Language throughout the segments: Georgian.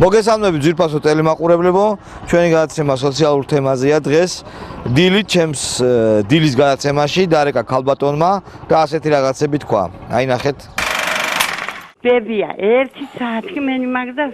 მოგესალმებით ძვირფასო ტელემაყურებლებო, ჩვენი გადაცემა სოციალურ თემაზეა დღეს. დილის გადაცემაში დარეკა ქალბატონმა და ასეთი რაღაცები თქვა. აი ნახეთ. ბებია, 1 საათი მენი მაგდა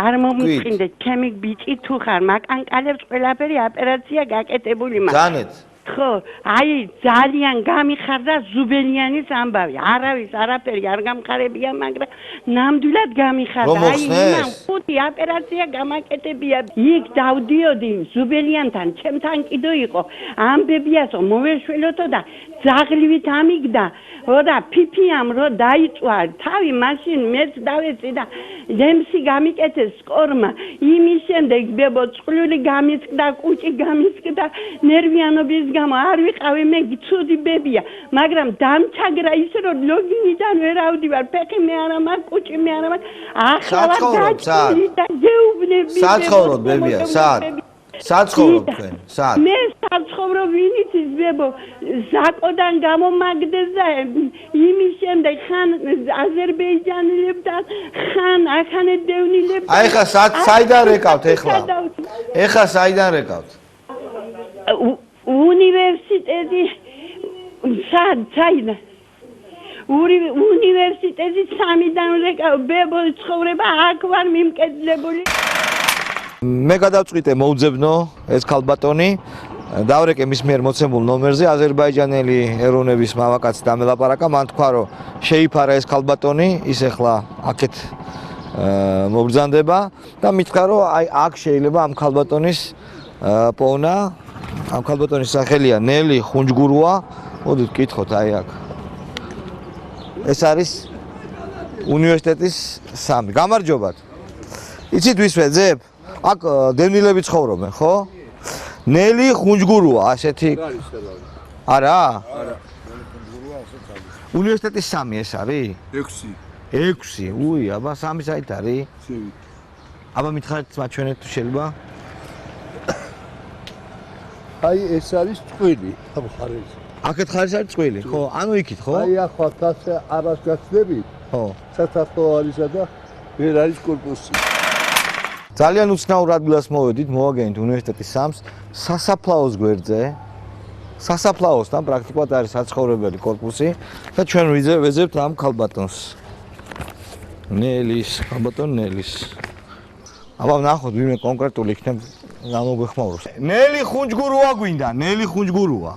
არ მომწყინდა, ჩემი ბიჭი თუ ხარ, მაკანკალებს ყველაფერი ოპერაცია გაკეთებული მაქვს. ძანეთ. ხო, აი ძალიან გამიხარდა ზუბელიანის ამბავი. არავის არაფერი არ გამხარებია, მაგრამ ნამდვილად გამიხარდა. აი იმან 5 ოპერაცია გამაკეთებია. იქ დავდიოდი ზუბელიანთან, ჩემთან კიდო იყო. ამბებიასო მოვეშველოთო და ძაღლივით ამიგდა. და ფიფიამ რო დაიწვა თავი მაშინ მეც დავეცი და ლემსი გამიკეთეს სკორმა. იმის შემდეგ ბებო წყლული გამისკდა, კუჭი გამისკდა, ნერვიანობის გამო არ ვიყავი მე ცუდი ბებია, მაგრამ დამჩაგრა ისე რომ ლოგინიდან ვერ ავდივარ, ფეხი მე არა მაქვს, კუჭი მე არა მაქვს. ახლა დაჭი და გეუბნები ბებო. საცხოვრობ ბებია, სად? საცხოვრობ თქვენ, სად? მე საცხოვრო ვინით ის ბებო, ზაკოდან გამომაგდეს და იმის შემდეგ ხან აზერბაიჯანელებთან, ხან ახანედევნილებთან. აი ხა საიდან რეკავთ ეხლა? ეხლა საიდან რეკავთ? უნივერსიტეტი საიდან? უნივერსიტეტი 3-დან რეკავ, ბებო ცხოვრება აქ ვარ მიმკედლებული. მე გადავწყვიტე მოუძებნო ეს ქალბატონი, დავრეკე მის მიერ მოცემულ ნომერზე, აზერბაიჯანელი ეროვნების მამაკაცი დამელაპარაკა, მან თქვა რომ შეიფარა ეს ქალბატონი, ის ახლა აქეთ მობრძანდება და მითხრა რომ აი აქ შეიძლება ამ ქალბატონის პოვნა, ამ ქალბატონის სახელია ნელი ხუნჯგურუა, მოდით კითხოთ აი აქ. ეს არის უნივერსიტეტის 3. გამარჯობათ. იცით ვის ვეძებ? აქ დევნილები ცხოვრობენ, ხო? ნელი ხუნჯგურუა, ასეთი. არა? არა. უნივერსიტეტის 3 ეს არის? 6. 6. უი, აბა 3 საით არის? 7. აბა მითხარით მაჩვენეთ თუ შეიძლება? აი ეს არის წყვილი, ხარეს. აქეთ ხარეს არის წყვილი, ხო? ანუ იქით, ხო? აი ახლა თასე არას გაცდებით? ხო. სასაფლაო არისა და ვერ არის კორპუსი. ძალიან უცნაურ ადგილას მოვედით, მოვაგენით უნივერსიტეტის 3-ს, სასაფლაოს გვერდზე. სასაფლაოსთან პრაქტიკულად არის საცხოვრებელი კორპუსი და ჩვენ ვეძებთ ამ ქალბატონს. ნელის, ქალბატონ ნელის. აბა ნახოთ ვინმე კონკრეტული იქნებ გამოგვეხმაუროს. ნელი ხუნჯგურუა გვინდა, ნელი ხუნჯგურუა.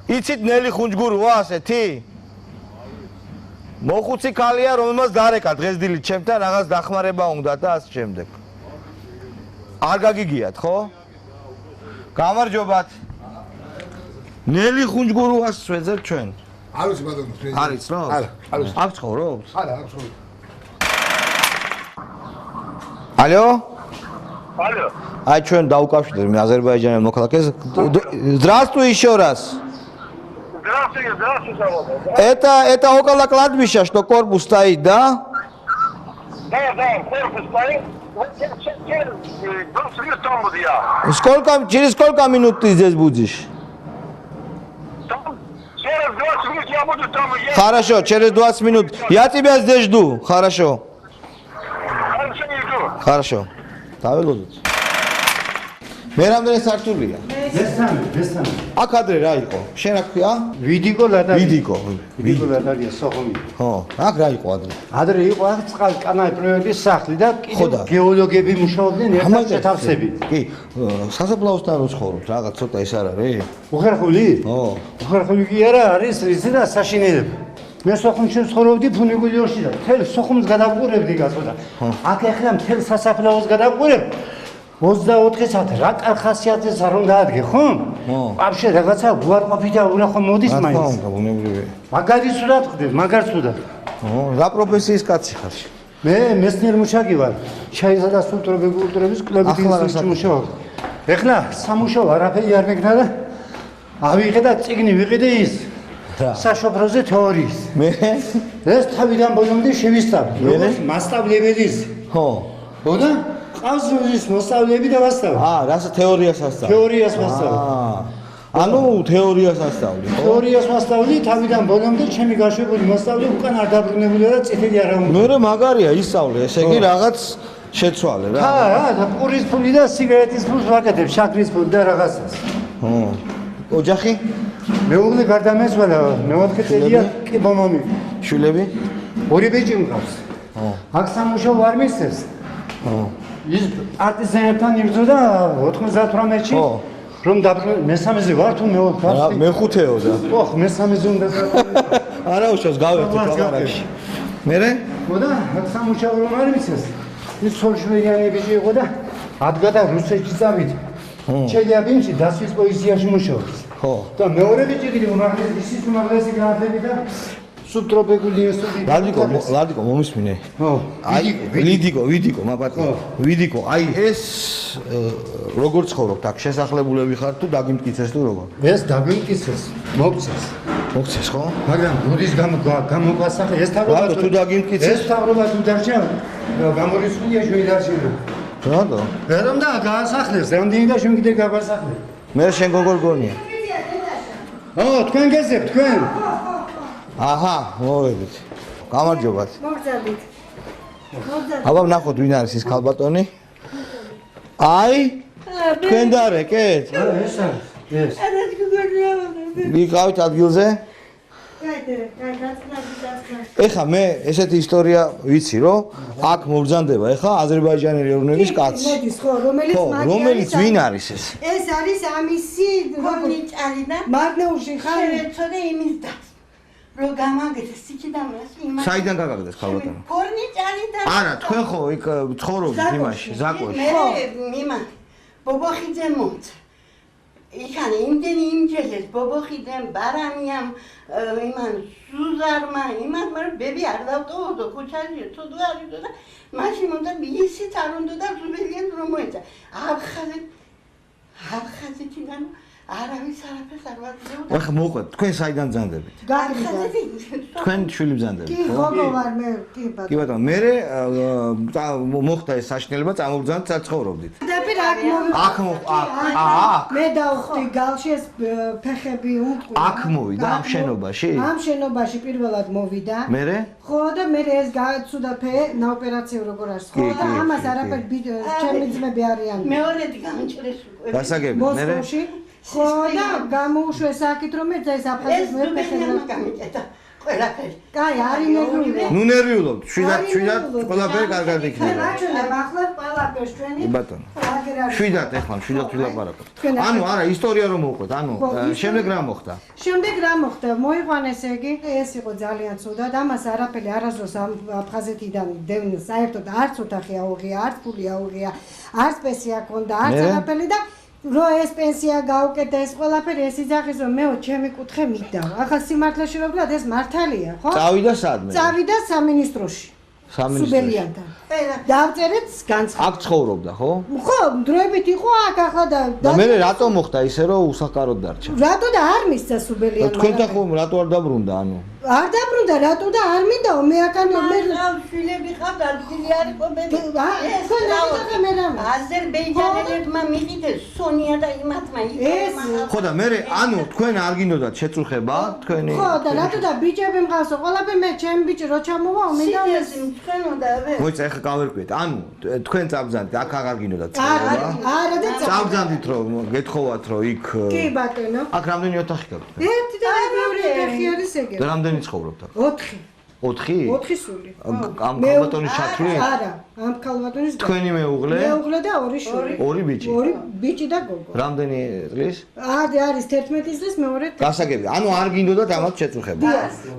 იცით ნელი ხუნჯგურუა ასეთი? მოხუცი ქალია, რომელმაც დარეკა დღეს დილით ჩემთან რაღაც დახმარება უნდა და ასე შემდეგ. არ გაგიგიათ, ხო? გამარჯობათ. ნელი ხუნჯგურუას ვეძებთ ჩვენ. არ ვიცი ბატონო, არის რა? არა, არ ვიცი. აქ ცხოვრობთ? არა, არ ცხოვრობ. ალო? Алло. აი ჩვენ დაუკავშირდეთ მე აზერბაიჯანელ მოქალაქეს. Здравствуй еще раз. Здравствуйте, здравствуйте, Это около кладбища, что корпус стоит, да? Да, корпус стоит. Там буду я. Через сколько минут ты здесь будешь? Там, через 20 минут я буду там и я. Хорошо, через 20 минут. Я тебя здесь жду. Хорошо. Хорошо, не жду. Хорошо. Დაველოდოთ. მე რამდენი სართულია? მესამე. აქ ადრე რა იყო? შენ რა ქვია? ვიდიკო ლადარია. ვიდიკო ლადარია სოხუმი. ხო, აქ რა იყო ადრე? ადრე იყო აქ წყალკანალი პროექტის სახლი და კიდევ გეოლოგები მუშაობდნენ ერთად შეთავსებით. კი, სასაფლაოსთან რო ცხოვრობთ, რაღაც ცოტა ის არ არის? უხერხული? ხო. უხერხული კი არა, არის ისი და საშინელება. მე სოხუმში ცხოვრობდი ფუნიკულიორში და მთელ სოხუმს გადავყურებდი გასვლა. აქ ახლა მთელ სასაფლაოს გადავყურებ. 24 საათი რა ხასიათის არ უნდა ადგე, ხო? ვაფშე რაღაცა უარყოფით და უნდა ხომ მოდის მაინც. ბუნებრივია. მაგარი სულად ხდება, მაგარ სულად. რა პროფესიის კაცი ხარ? მე მეცნიერ მუშაკი ვარ. შაისა და სტრუქტურების კულტურების კლუბის ინსტიტუტში მუშაობ. ეხლა სამუშაო არაფერი არ მეკნა და ავიღე და წიგნი ვიყიდე ის. საშოფროზე თეორიის. მე ეს თავიდან ბოლომდე შევისწავლე. როგორც მასშტაბლებელის. ხო. ხოდა? ყავს ის მოსწავლეები და ვასწავლე. რას თეორიას ასწავლე? თეორიას ვასწავლე. ანუ თეორიას ასწავლი, ხო? თეორიას ვასწავლი, თავიდან ბოლომდე ჩემი გაშვებული მოსწავლე უკან არ დაბრუნებულა და წითელი არ ამოვა. მე მაგარია ისწავლე, ესე იგი რაღაც შეცვალე რა. და პურის ფული და სიგარეტის ფულს ვაკეთებ, შაქრის ფული და რაღაცას. ოჯახი? მეუღლე გარდამეცვალა, მეოთხე წელია კი მომომი. შვილები? ორი ბიჭი მყავს. აქ სამუშაო არ მისცეს. ის პარტიზანებთან იბრძოდა 98-ში. რომ დაბრუნ მესამეზე ვარ თუ მეოთხე ვარ? მეხუთეო და. ოხ, მესამეზე უნდა დაბრუნდე. არა უშავს გავერთო კამარაში. მერე? ხოდა აქ სამუშაო რომ არ მისცეს. ის სოლშვერიანი ბიჭი იყო და ადგა და რუსეთში წავიდა. ჩელიაბინში დასვის პოზიციაში მუშაობს. ხო. და მეორე ბიჭი კიდე უმაღლესი ისიც უმაღლესი განათლები და სუბტროპიკული ინსტიტუტი. ლადიკო მომისმინე. ხო. აი ვიდიკო მაპატი. ვიდიკო, აი ეს როგორ ცხოვრობთ აქ შესახლებულები ხართ თუ დაგიმტკიცეს თუ როგორ? ეს დაგიმტკიცეს, მოგცეს. მოგცეს ხო? მაგრამ როდის გამოგვასახე ეს თავრობა რატო თუ დაგიმტკიცეს? ეს თავრობა თუ დარჩა გამორიცხულია ჩვენ დარჩება. რატო? რომ და გაასახლეს, რამდენი და ჩვენ კიდე გავასახლეთ. მე შენ გოგოლ გონია. თქვენ გესებთ თქვენ? აჰა, მოვედით. გამარჯობათ. მოგზადით. აბა ნახოთ ვინ არის ის ქალბატონი? აი? თქვენ დარეკეთ? ეს არის. ეს. ვიყავით ადგილზე? ეხა მე ესეთი ისტორია ვიცი რომ აქ მობრძანდება ეხა აზერბაიჯანელი ეროვნების კაცი. მოდის ხო, რომელიც მაგარი რომელიც ვინ არის ეს? ეს არის ამისი ფორნიჭარი და მაგნეუში ხარ. შევეცოდე იმის და რომ გამაგდეს იქიდან იმას. საიდან გაგაგდეს ქალბატონო? ფორნიჭარი და არა, თქვენ ხო იქ ცხოვრობთ იმაში, ზაკვაში. მიმა ბობოხიძე მოწ. იქან იმდენი იმჯერეს ბობოხიდან ბარანიამ იმან სუზარმა იმან მაგრამ ბები არ დავტოვოდო ქუჩაში თუ არ იყო და მაშინ მომდა ისიც არ უნდა და ზუბელიან რომ მოეცა აბხაზეთიდან არავის არაფერს არ ვაძლევდა ახლა მოყვეთ თქვენ საიდან ბრძანდებით? თქვენ შვილი ბრძანდებით კი, გოგო ვარ მე, კი ბატონო. კი ბატონო, მე მოხდა ეს საშინელება წამობრძანთ საცხოვრობდით. დაპირ აქ მე დავხვდი გალში ეს ფეხები უმტყვი. აქ მოვიდა ამ შენობაში? ამ შენობაში პირველად მოვიდა. მერე? ხო და მე ეს გააცუდა ფე ნაოპერაციო როგორ არის. ხო და ამას არაფერ ჩემი ძმები არიან. მეორედი გამჭრეს უკვე. გასაგები, მერე? მოსკოვში. ხო და გამოუშვეს აქეთ რომ ეს აფხაზის მე ფეხები გამიჭედა. ყველაფერი. კაი, არის ნერვიული. ნუ ნერვიულობთ, შვიდად ყველაფერი კარგად იქნება. რაჩვენება ახლა ყველაფერს ჩვენი. ბატონო. შვიდად ეხლა ვილაპარაკოთ. ანუ არა, ისტორია რომ მოვყვეთ, ანუ შემდეგ რა მოხდა? შემდეგ რა მოხდა? მოიყვანეს ეგი, ეს იყო ძალიან ცუდა და ამას არაფერი არასდროს ამ აფხაზეთიდან დევნილს საერთოდ არც ოთახი აუღია, არც ფული აუღია, არც პენსია ჰქონდა, არც არაფერი და რო ეს პენსია გაუკეთა ეს ყველაფერი ეს იძახის რომ მეო ჩემი კუთხე მიდავა. ახლა სიმართლეში რომ ეს მართალია, ხო? წავიდა სადმე? წავიდა სამინისტროში. სუბელიანთან. დავწერეთ განცხადი. აქ ცხოვრობდა, ხო? ხო, დროებით იყო აქ ახლა და მე რატო მოხდა ისე რომ უსახკაროდ დარჩა? რატო და არ მისცა სუბელიანმა? თქვენთან ხომ რატო არ დაბრუნდა, ანუ? არ დაბრუნდა, რატო და არ მინდაო? მე აქან მე შვილები ხავთ, ადგილი არ იყო მე. თქვენ რა მე რა? აზერბაიჯანელებმა მიყიდეს სონია და იმათმა ეს ხო და მე ანუ თქვენ არ გინდოდათ შეწუხება თქვენი? ხო და რატო და ბიჭები მყავსო? ყველაფერი მე ჩემი ბიჭი რო ჩამოვა, მინდა ეს თქვენ უნდა მოიცა ეხა გავერკვიეთ. ანუ თქვენ წაბრძანდით, აქ აღარ გინდოდათ არა და წაბრძანდით რომ გეთხოვათ რომ იქ კი ბატონო. აქ რამდენი ოთახი გაქვთ? ერთი და მეორე ოთახი არის ეგ. და რამდენი ცხოვრობთ აქ? 4. 4? 4 სული. ამ ქალბატონის ჩათვლით? არა, ამ ქალბატონის თქვენი მეუღლე? მეუღლე და 2 შვილი. 2 ბიჭი? 2 ბიჭი და გოგო. რამდენი წლის? არის 11 წლის მეორე. გასაგები. ანუ არ გინდოდათ ამათ შეწუხება.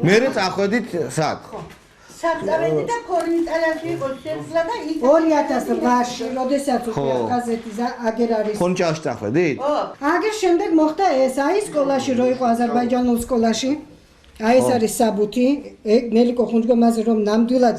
მე წახვედით სად? საწავედი და ფორნიტალაში იყო შეცვლა და იქ 2008-ში, როდესაც უკვე აფხაზეთი აგერ არის. ხონჭალში წახვედით? ხო. აგერ შემდეგ მოხდა ეს, აი სკოლაში რო იყო აზერბაიჯანულ სკოლაში. აი ეს არის საბუთი, ნელიკო ხუნჯგომაზე რომ ნამდვილად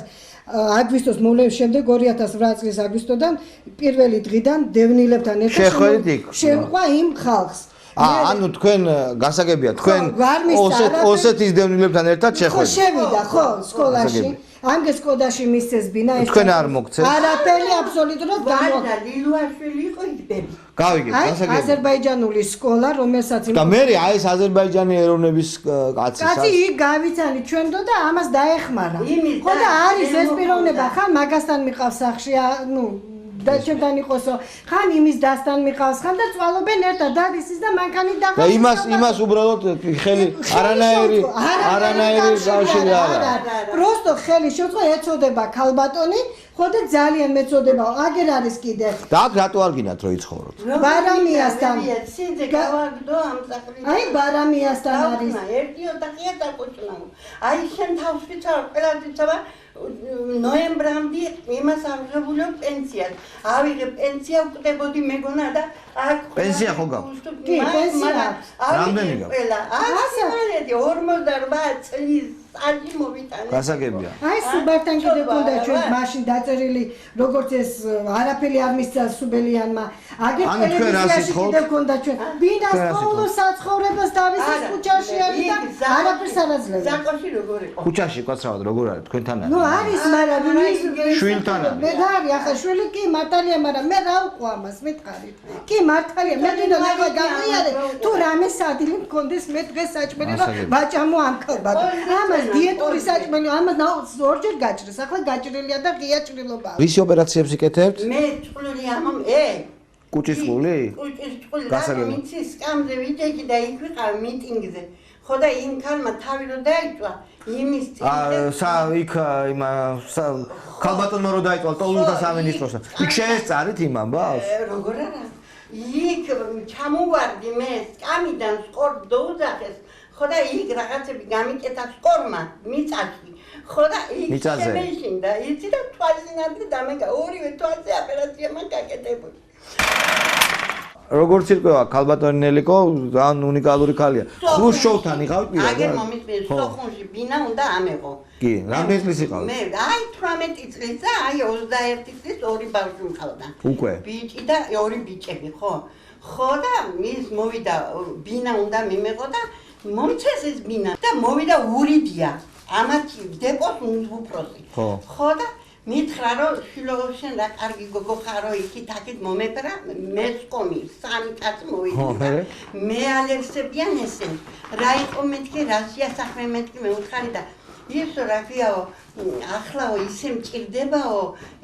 აგვისტოს მოვლენის შემდეგ 2008 წლის აგვისტოდან პირველი დღიდან დევნილებთან ერთად შეხვედით იქ? შეხვდა იმ ხალხს. ანუ თქვენ გასაგებია თქვენ ვარ მისცა, არაფერი. ოსეთის დევნილებთან ერთად ხო შეხვედრით. შევიდა ხო სკოლაში ამგე სკოლაში მისცეს ბინა თქვენ არ მოგცეთ? არაფერი აბსოლუტურად ვარდა ლილუაშვილი იყო იდები. გავიგეთ, აი გასაგებია. აზერბაიჯანული სკოლა რომელსაც და მე აი ეს აზერბაიჯანი ეროვნების კაცი კაცი იქ გავიცანი ჩვენდო და ამას დაეხმარა. ხო და არის ეს პიროვნება ხან მაგასთან მიყავს სახში ნუ და ჩემთან იყოსო ხან იმის დასთან მიყავს ხან და წვალობენ ერთად და ისიც და მანქანით და და იმას უბრალოდ ხელი არანაირი კავშირი არ არის. პროსტო ხელი შეუწყო ეწოდება ქალბატონი ხო და ძალიან მეწოდება აგერ არის კიდე და აქ რატო არ გინათ რომ იცხოვროთ? ბარამიასთან სინძე გავაგდო ამ საქმეს. აი ბარამიასთან არის ერთი ოთახია დაკოჭნა. აი შენ თავს ვიცავ ყველასიცავ ნოემბრამდე იმას აღებულო პენსიას. ავიღე პენსია ვკდებოდი მეგონა და აქ პენსია ხო გაქვს? კი, პენსია. რამდენი გაქვს? ყველა 48 წლის სტაჟი მოვიტანე. გასაგებია. აი სუბერთან კიდე ქონდა ჩვენ მაშინ დაწერილი როგორც ეს არაფერი არ მისცა სუბელიანმა აგერ ანუ თქვენ რას ტელევიზიაში იცხოვთ? კიდე ქონდა ჩვენ ბინას ყოველ საცხოვრებას დავის ქუჩაში არის და არაფერს არ აძლევს ზაკოში როგორ იყო? ქუჩაში კაცრავად როგორ არის თქვენთან ნუ არის? არის მაგრამ შვილთან არის. მე გარი ახლა შვილი კი მართალია მაგრამ მე რა უყვა ამას მითხარით კი მართალია მე კიდე ნახე გამიარე თუ რამე სადილი მქონდეს მე დღეს საჭმელი რომ ბაჭამო ამქრბად ამას დიეტური საჭმელი ამას ორჯერ გაჭრეს ახლა გაჭრილია და ღია ჭრილობა რისი ოპერაციებს იკეთებთ? მე ჭყლული ამამ კუჭის ყული? კუჭის ყული გასაგებია. რა მიცის სკამზე ვიჯექი და იქ ვიყავ მიტინგზე ხო და იმ ქალმა თავი რო დაიწვა იმის იქ ქალბატონმა რო დაიწვალა ტოლულთა სამინისტროსა იქ შეესწარით იმ ამბავს? როგორ არა იქ ჩამოვარდი მე სკამიდან სკორ დაუძახეს ხო და იქ რაღაცები გამიკეთა სკორმა მიწაში ხო და იქ შემეშინდა იცი და თვალინადრე დამეკა ორივე თვალზე ოპერაცია მან გაკეთებული როგორც ირკვევა ქალბატონი ნელიკო ძალიან უნიკალური ქალია. ხრუშჩოვთან იყავით პირად? აგერ მომიწვიეს სოხუმში ბინა უნდა ამეყო. კი, რამდენი წლის იყავით? მე აი 18 წლის და აი 21 წლის ორი ბავშვი მყავდა. უკვე? ბიჭი და ორი ბიჭები, ხო? ხო და ის მოვიდა ბინა უნდა მიმეყო და მომწეს ეს ბინა და მოვიდა ურიდია. ამათი დეპოს უფროსი. ხო და მითხრა რომ შვილო შენ რა კარგი გოგო ხარო იქით აქეთ მომეპრა მესკომი სამი კაცი მოვიდა მე ალერსებიან ესენ რა იყო მეთქე რასია საქმე მეთქე მე უთხარი და ისო რაფიაო ახლაო ისე მჭირდებაო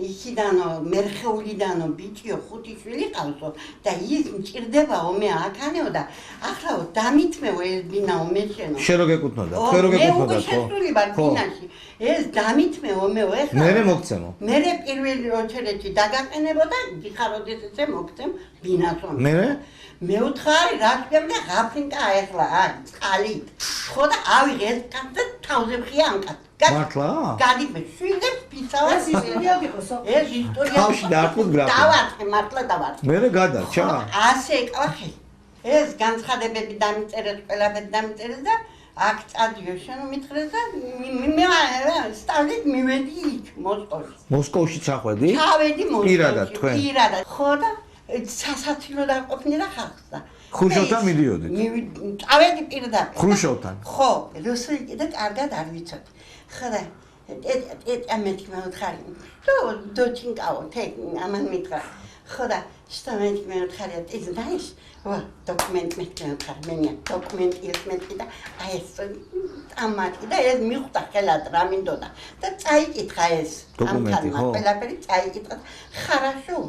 იქიდანო მერხეულიდანო ბიჭიო ხუთი შვილი ყავსო და ის მჭირდებაო მე აქანეო და ახლაო დამითმეო ეს ბინაო მე შენო შენ რო გეკუთვნოდა თქვენ რო გეკუთვნოდა მე შეცვლილი ვარ ბინაში ეს დამითმეო მეო ეხლა მე მოგცემო მე პირველი ოჩერეთი დაგაყენებო და დიხაროდეს ესე მოგცემ ბინასო მე უთხარი რა თქვენ და ღაფრინკა ეხლა აი წყალით ხო და ავიღე ეს კაცი თავზე ხია ამ კაცს მართლა? გადიმე შვიდებს ფიცავა ეს ისტორია გიყოსო ეს ისტორია თავში დაარქვით გრაფი დავარხე მართლა დავარხე მე გადარჩა ასე ეკვა ხე ეს განცხადებები დამიწერეთ ყველაფერი დამიწერეთ და აქ წადიო შენ მითხრეს და მე სტავლით მივედი იქ მოსკოვში ჩახვედი? ჩავედი მოსკოვში პირადად თქვენ? პირადად ხო და სასაცილო დაყოფნიდა ხალხს და ხრუშჩოვთან მიდიოდით? წავედი პირდაპირ ხრუშჩოვთან? ხო რუსული კიდე კარგად არ ვიცოდი ხო და ამეთი მეუთხარი დოჩინკაო თეკ ამან მითხრა ხო და შტამეთი მეუთხარი ეს დაიშ დოკუმენტ მეუთხარი მენია დოკუმენტ ის მეთქი და აი ეს ამათი და ეს მიხვდა ხელად რა მინდოდა და წაიკითხა ეს დოკუმენტი ხო ყველაფერი წაიკითხა ხარაშო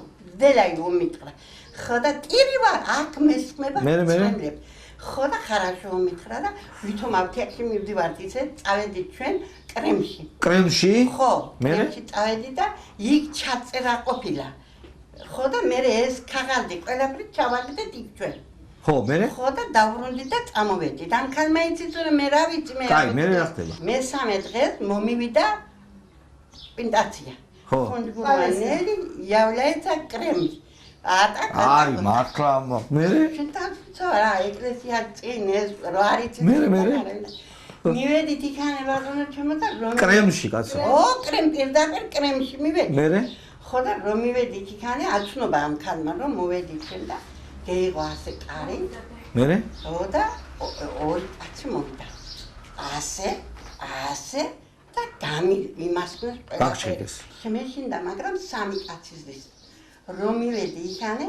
დელაი უმითხრა ხო და ტირი ვარ აქ მესმება წემლებ ხო და ხარაშო მითხრა და ვითომ აფთიაქში მივდივართ ისე წავედით ჩვენ კრემში კრემში ხო კრემში წავედი და იქ ჩაწერა ყოფილა ხო და მე ეს ქაღალდი ყველაფერი ჩავაგდეთ იქ ჩვენ ხო მე ხო და დავრუნდი და წამოვედი და ხალმა იცით რომ მე რა ვიცი მე კაი მე რა ხდება მესამე დღეს მომივიდა პინტაცია ხო გურმანელი იავლაიცა კრემში აი მართლა მე რა ეკლესია წინ ეს რა არის მე მივედით იქანე ვაგონო ჩემო და რომ კრემში კაცო ო კრემ პირდაპირ კრემში მივედი მე ხო და რომ მივედით იქანე აცნობა ამ ხალმა რომ მოვედით ჩვენ და გეიღო ასე კარი მერე? ო და ორი კაცი მოვიდა. ასე და იმასკნეს ყველა. გაგჭირდეს. შემეშინდა, მაგრამ სამი კაცის რომ მივედი იქანე,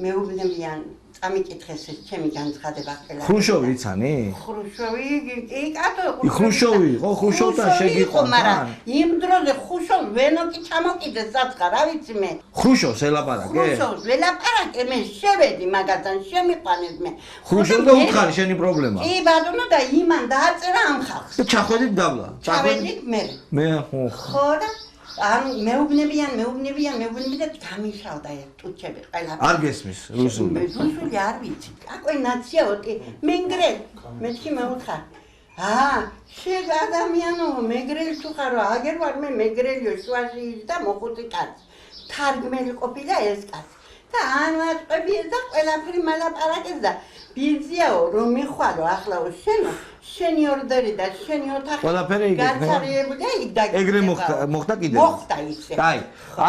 მეუბნებიან წამიკითხეს ეს ჩემი განცხადება ყველა. ხრუშოვი იცანი? ხრუშოვი, კი კატო. ხრუშოვი, ხო ხრუშოვთან შეგიყვან. მაგრამ იმ დროზე ხრუშოვ ვენოკი ჩამოკიდეს საცხა, რა ვიცი მე. ხრუშოვს ელაპარაკე? ხრუშოვს ველაპარაკე, მე შევედი მაგასთან, შემიყვანეს მე. ხრუშოვი და უთხარი შენი პრობლემა. კი ბატონო და იმან დააწერა ამ ხალხს. და ჩახვედით დაბლა. ჩავედით მე. მე ხო. ხო და ან მეუბნებიან და გამიშალდა ერთ ტუჩები ყველა. არ გესმის რუსული. რუსული არ ვიცი. აკვე ნაციაოთი მენგრელ მეთქი მეუთხარ. შეგ ადამიანო მეგრელი თუ ხარო აგერ ვარ მე მეგრელიო შუაში და მოხუცი კაცი. თარგმელი ყოფილა ეს კაცი. და ან ვაწყებიეს და ყველაფერი მალაპარაკეს და ბიზიაო რომ მიხვალო ახლაო შენი ორდერი და შენი ოთახი ყველაფერი იქ გაცარიებულია იქ და ეგრე მოხდა კიდე. მოხდა ისე.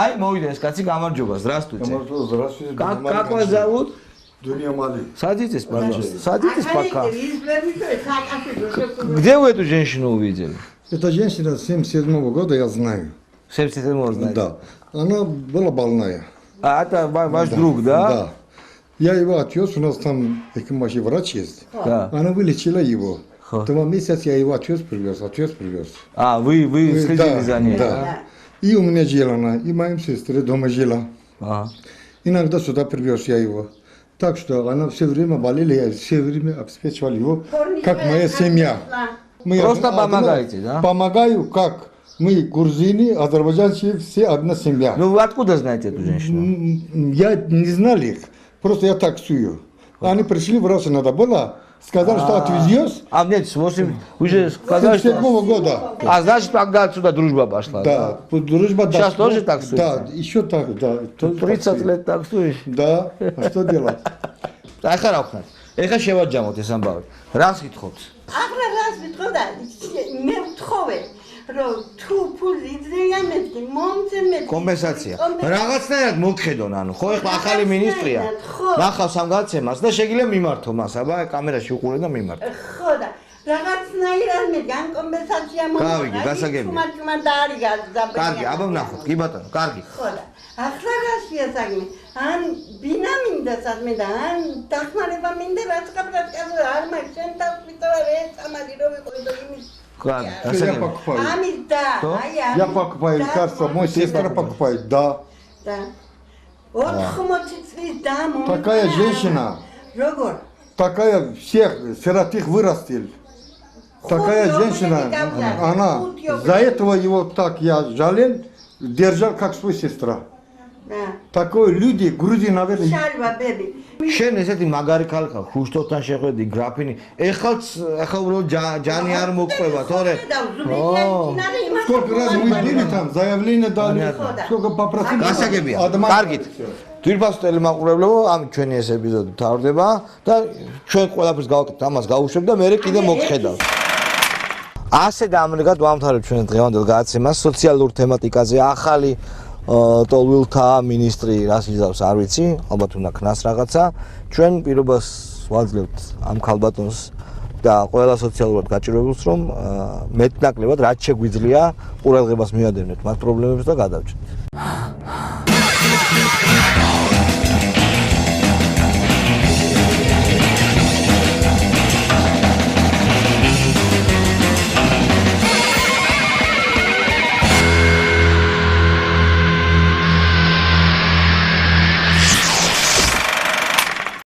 აი მოვიდა ეს კაცი გამარჯობა, здравствуйте. Здравствуйте. Как вас зовут? Дуня Мали. Садитесь, пожалуйста. Садитесь пока. Где Где вы эту женщину увидели? Эта женщина с 1977 года, я знаю. 77 знаете? Да. Она была больная. А это ваш друг, да? Да. Я его отвез, у нас там Экимаши врач есть. Да. Она вылечила его. Ха. 2 месяца я его отвез, привез. А, вы следили за ней? Да. И у меня жила она, и моя сестра дома жила. Ага. Иногда сюда привез я его. Так что она все время болела, я все время обеспечивал его, как моя семья. Просто помогаете, да? Помогаю, как мы, грузины, азербайджанцы, все одна семья. Ну вы откуда знаете эту женщину? Я не знал их, просто я таксую. Они пришли, в раз надо было, сказали, что отвезешь. А нет, 8, вы же сказали, что... 1977 года. А значит, тогда отсюда дружба пошла, Да, дружба. Да. Сейчас тоже таксуете? Да, еще так, да. 30 лет таксуешь? Да, а что делать? ახლა რა ვხარ? ეხლა შევაჯამოთ ეს ამბავი. რას გითხოთ? აღარა რას ვიტყო და მე ვთხოვე რომ თუ ფული იძრიან მეთქი მომწე მეთქი კომპენსაცია. რაღაცნაირად მოგხედონ, ანუ ხო ეხლა ახალი მინისტრია. ნახავს ამ გაცემას და შეგიძლია მიმართო მას, აბა კამერაში უყურე და მიმართო. ხო და რაღაცნაირად მე გან კომპენსაცია მომწე. გავიგე, გასაგებია. თუმცა და არის გაზაბრი. კარგი, აბა ვნახოთ, კი ბატონო, კარგი. ხო და ახლა რაშია საქმე? ან ბინა მინდა სადმე და ან დახმარება მინდა რაცხაბრად კაცო არ მაქვს შენ თავს ვიტოვარ ეს ამაგი რო ვიყო და იმის კარგი, Я გასაგებია. покупаю. ამის და აი Я покупаю лекарства, мой сестра покупает, да. და 80 წლის და მომწონდა. Такая женщина, როგორ? такая всех сиротых вырастил. Такая женщина, она за этого его так я жалел, держал как свою сестра. და Такой люди, Грузии, наверное, შალვა ბები. შენ ესეთი მაგარი ხალხა, ხუშტოვთან შეხვედი, გრაფინი. ეხლა უბრალოდ ჯანი არ მოგყვება, თორე. сколько раз мы были там, заявление дали, сколько попросили. გასაგებია. კარგით. თვითფას ტელემაყურებლებო, ამ ჩვენი ეს ეპიზოდი თავდება და ჩვენ ყველაფერს გავაკეთებთ, ამას გავუშვებ და მე კიდე მოგხედავ. ასე დამრიგად ვამთავრებ ჩვენ დღევანდელ გადაცემას სოციალურ თემატიკაზე ახალი ტოლვილთა მინისტრი რას იზავს არ ვიცი, ალბათ უნდა ქნას რაღაცა. ჩვენ პირობას ვაძლევთ ამ ქალბატონს და ყველა სოციალურად გაჭირვებულს რომ მეტნაკლებად რაც შეგვიძლია ყურადღებას მივადევნეთ მათ პრობლემებს და გადავჭრით.